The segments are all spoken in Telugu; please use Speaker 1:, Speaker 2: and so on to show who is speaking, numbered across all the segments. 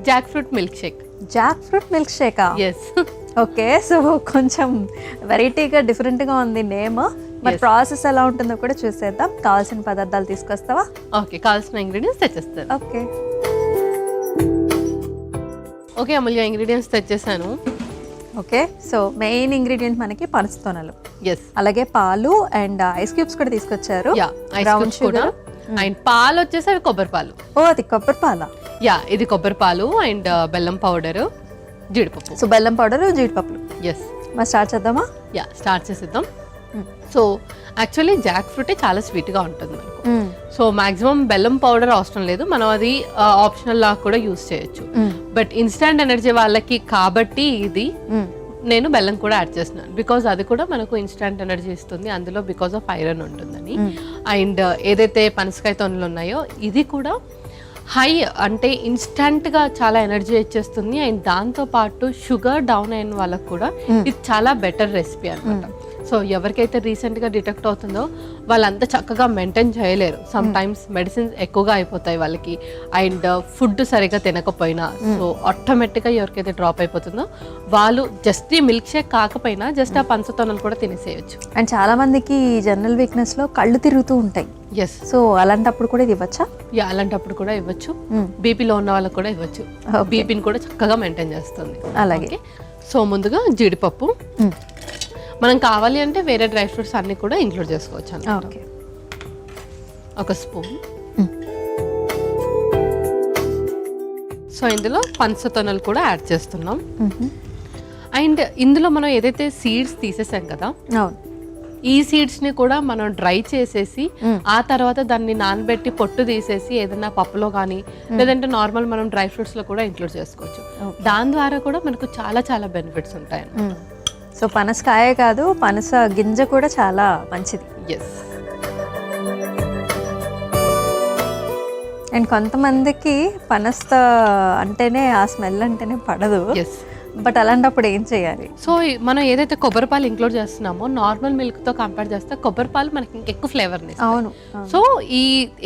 Speaker 1: Jack fruit milkshake.
Speaker 2: Jackfruit milk షేకా?
Speaker 1: ఎస్.
Speaker 2: ఓకే, సో కొంచెం వెరైటీగా డిఫరెంట్గా ఉంది నేమ్. మరి ప్రాసెస్ ఎలా ఉంటుందో కూడా చూసేద్దాం. కావాల్సిన పదార్థాలు తీసుకొస్తావా?
Speaker 1: ఓకే, కావాల్సిన ఇంగ్రీడియంట్స్ తెచ్చేస్తాను.
Speaker 2: ఓకే
Speaker 1: ఓకే అమూల్య, ఇంగ్రీడియంట్స్ తెచ్చేసాను.
Speaker 2: ఓకే, సో మెయిన్ ఇంగ్రీడియంట్ మనకి పనసతోనలు,
Speaker 1: ఎస్,
Speaker 2: అలాగే పాలు అండ్ ఐస్ క్యూబ్స్ కూడా తీసుకొచ్చారు.
Speaker 1: యా, ఐస్ క్యూబ్స్ కూడా. అండ్ పాలు వచ్చేసి అవి కొబ్బరి పాలు.
Speaker 2: ఓ, అది కొబ్బరి పాలా?
Speaker 1: యా, ఇది కొబ్బరి పాలు అండ్ బెల్లం పౌడర్, జీడిపప్పు.
Speaker 2: సో బెల్లం పౌడర్, జీడిపప్పులు.
Speaker 1: ఎస్.
Speaker 2: మరి స్టార్ట్ చేద్దామా?
Speaker 1: యా, స్టార్ట్ చేసేద్దాం. సో యాక్చువల్లీ జాక్ ఫ్రూట్ చాలా స్వీట్గా ఉంటుంది మనకు. సో మాక్సిమం బెల్లం పౌడర్ అవసరం లేదు, మనం అది ఆప్షనల్ లా కూడా యూస్ చేయొచ్చు. బట్ ఇన్స్టాంట్ ఎనర్జీ వాళ్ళకి కాబట్టి ఇది నేను బెల్లం కూడా యాడ్ చేస్తున్నాను. బికాజ్ అది కూడా మనకు ఇన్స్టాంట్ ఎనర్జీ ఇస్తుంది, అందులో బికాజ్ ఆఫ్ ఐరన్ ఉంటుందని. అండ్ ఏదైతే పనసకాయ తొనలు ఉన్నాయో ఇది కూడా హై అంటే ఇన్స్టంట్గా చాలా ఎనర్జీ ఇచ్చేస్తుంది. అండ్ దాంతోపాటు షుగర్ డౌన్ అయిన వాళ్ళకు కూడా ఇది చాలా బెటర్ రెసిపీ అనమాట. సో ఎవరికైతే రీసెంట్గా డిటెక్ట్ అవుతుందో వాళ్ళంతా చక్కగా మెయింటైన్ చేయలేరు. సమ్ టైమ్స్ మెడిసిన్స్ ఎక్కువగా అయిపోతాయి వాళ్ళకి, అండ్ ఫుడ్ సరిగ్గా తినకపోయినా. సో ఆటోమేటిక్గా ఎవరికైతే డ్రాప్ అయిపోతుందో వాళ్ళు జస్ట్ ఈ మిల్క్ షేక్ కాకపోయినా జస్ట్ ఆ పంచతోనలు కూడా తినేసేయచ్చు.
Speaker 2: అండ్ చాలా మందికి జనరల్ వీక్నెస్లో కళ్ళు తిరుగుతూ ఉంటాయి.
Speaker 1: ఎస్.
Speaker 2: సో అలాంటప్పుడు కూడా ఇది ఇవ్వచ్చా?
Speaker 1: యా, అలాంటప్పుడు కూడా ఇవ్వచ్చు. బీపీలో ఉన్న వాళ్ళకి కూడా ఇవ్వచ్చు. బీపీని కూడా చక్కగా మెయింటైన్ చేస్తుంది.
Speaker 2: అలాగే.
Speaker 1: సో ముందుగా జీడిపప్పు, మనం కావాలి అంటే వేరే డ్రై ఫ్రూట్స్ అన్ని కూడా ఇంక్లూడ్ చేసుకోవచ్చు అన్నమాట. ఒక స్పూన్. సో ఇందులో పంచతొనలు కూడా యాడ్ చేస్తున్నాం. అండ్ ఇందులో మనం ఏదైతే సీడ్స్ తీసేసాం కదా, ఈ సీడ్స్ ని కూడా మనం డ్రై చేసేసి ఆ తర్వాత దాన్ని నానబెట్టి పొట్టు తీసేసి ఏదైనా పప్పులో కానీ లేదంటే నార్మల్ మనం డ్రై ఫ్రూట్స్ లో కూడా ఇంక్లూడ్ చేసుకోవచ్చు. దాని ద్వారా కూడా మనకు చాలా చాలా బెనిఫిట్స్ ఉంటాయి.
Speaker 2: సో పనసకాయ కాదు, పనస గింజ కూడా చాలా మంచిది.
Speaker 1: ఎస్.
Speaker 2: అండ్ కొంతమందికి పనస అంటేనే ఆ స్మెల్ అంటేనే పడదు.
Speaker 1: ఎస్.
Speaker 2: బట్ అలాంటప్పుడు ఏం చేయాలి?
Speaker 1: సో మనం ఏదైతే కొబ్బరి పాలు ఇంక్లూడ్ చేస్తున్నామో నార్మల్ మిల్క్ తో కంపేర్ చేస్తే కొబ్బరి పాలు మనకి ఇంకెక్కువ ఫ్లేవర్.
Speaker 2: అవును. సో
Speaker 1: ఈ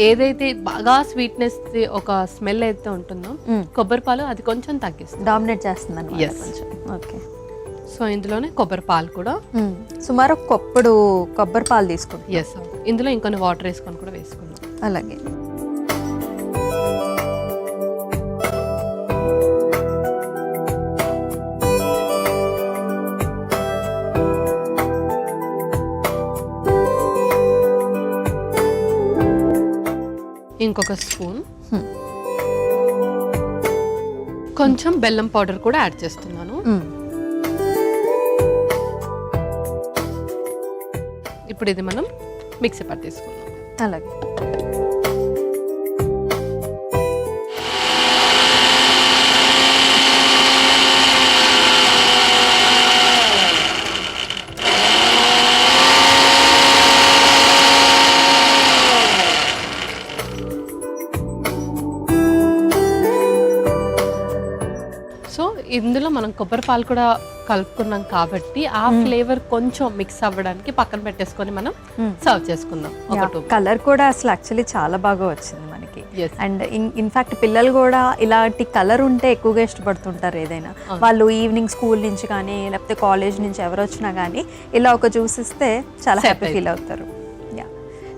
Speaker 1: ఏదైతే బాగా స్వీట్నెస్ ఒక స్మెల్ అయితే ఉంటుందో కొబ్బరి పాలు అది కొంచెం తగ్గిస్తుంది,
Speaker 2: డామినేట్ చేస్తుంది. ఓకే.
Speaker 1: సో ఇందులోనే కొబ్బరి పాలు కూడా
Speaker 2: సుమారు కొప్పుడు కొబ్బరి పాలు తీసుకుంటాం.
Speaker 1: ఎస్. ఇందులో ఇంకొన్ని వాటర్ వేసుకొని కూడా వేసుకుందాం.
Speaker 2: అలాగే.
Speaker 1: ఇంకొక స్పూన్ కొంచెం బెల్లం పౌడర్ కూడా యాడ్ చేస్తున్నాను. ఇప్పుడు ఇది మనం మిక్సీ పట్టేసుకుందాం.
Speaker 2: అలాగే.
Speaker 1: సో ఇందులో మనం కొబ్బరి పాలు కూడా కలుపుకున్నాం కాబట్టి ఆ ఫ్లేవర్ కొంచెం మిక్స్ అవ్వడానికి పక్కన పెట్టేసుకొని మనం సర్వ్ చేసుకుందాం.
Speaker 2: కలర్ కూడా అసలు యాక్చువల్లీ చాలా బాగా వచ్చింది మనకి. అండ్ ఇన్ఫాక్ట్ పిల్లలు కూడా ఇలాంటి కలర్ ఉంటే ఎక్కువగా ఇష్టపడుతుంటారు. ఏదైనా వాళ్ళు ఈవినింగ్ స్కూల్ నుంచి కానీ లేకపోతే కాలేజ్ నుంచి ఎవరు వచ్చినా కానీ ఇలా ఒక జ్యూస్ ఇస్తే చాలా హ్యాపీ ఫీల్ అవుతారు.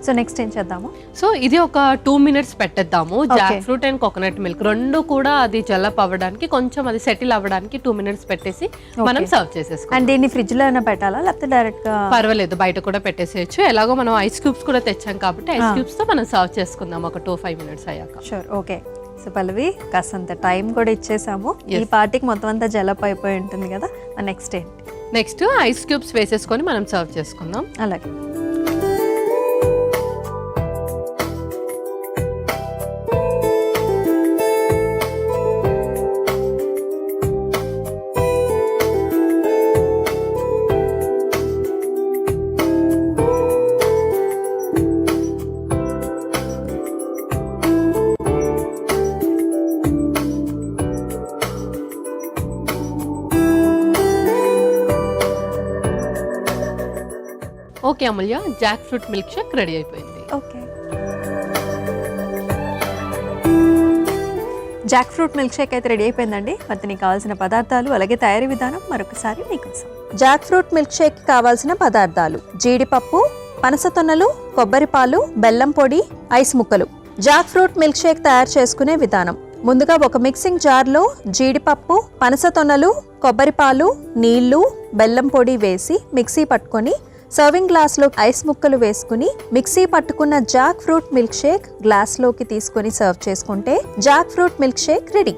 Speaker 2: సో నెక్స్ట్ ఏం చేద్దాము?
Speaker 1: సో ఇది ఒక 2 minutes పెట్టేద్దాము. Jackfruit and coconut milk రెండు కూడా అది జల్లప్ అవ్వడానికి కొంచెం అది సెటిల్ అవ్వడానికి 2 minutes పెట్టేసి మనం సర్వ్ చేసేసుకోవాలి.
Speaker 2: అండ్ దీన్ని ఫ్రిడ్జ్ లో అయినా పెట్టాలా లేకపోతే డైరెక్ట్ గా?
Speaker 1: పర్వాలేదు, బయట కూడా పెట్టేసేయచ్చు. ఎలాగో మనం ఐస్ క్యూబ్స్ కూడా తెచ్చాం కాబట్టి ఐస్ క్యూబ్స్ తో మనం సర్వ్ చేసుకుందాం ఒక 2-5 minutes అయ్యాక.
Speaker 2: షూర్. ఓకే. సో పల్లవి, కాస్తంత టైం కూడా ఇచ్చేసాము. ఈ పార్టీకి మొత్తం అంతా జలప్ అయిపోయి ఉంటుంది కదా. నెక్స్ట్ ఏంటి?
Speaker 1: నెక్స్ట్ ఐస్ క్యూబ్స్ వేసేసుకొని మనం సర్వ్ చేసుకుందాం.
Speaker 2: అలాగే.
Speaker 1: Okay Amulya, jackfruit milkshake ready అయిపోయింది.
Speaker 2: Okay. Jackfruit milkshake అయితే రెడీ అయిపోయిందండి. మరి దీనికి కావాల్సిన పదార్థాలు అలాగే తయారీ విధానం మరొకసారి మీకోసం. జాక్ ఫ్రూట్ మిల్క్ షేక్ కావాల్సిన పదార్థాలు: జీడిపప్పు, పనస తొన్నలు, కొబ్బరి పాలు, బెల్లం పొడి, ఐస్ ముక్కలు. జాక్ ఫ్రూట్ మిల్క్ షేక్ తయారు చేసుకునే విధానం: ముందుగా ఒక మిక్సింగ్ జార్లో జీడిపప్పు, పనస తొన్నలు, కొబ్బరి పాలు, నీళ్లు, బెల్లం పొడి వేసి మిక్సీ పట్టుకొని సర్వింగ్ గ్లాస్లో ఐస్ ముక్కలు వేసుకుని మిక్సీ పట్టుకున్న జాక్ ఫ్రూట్ మిల్క్ షేక్ గ్లాస్లోకి తీసుకొని సర్వ్ చేసుకుంటే Jack fruit milkshake ready.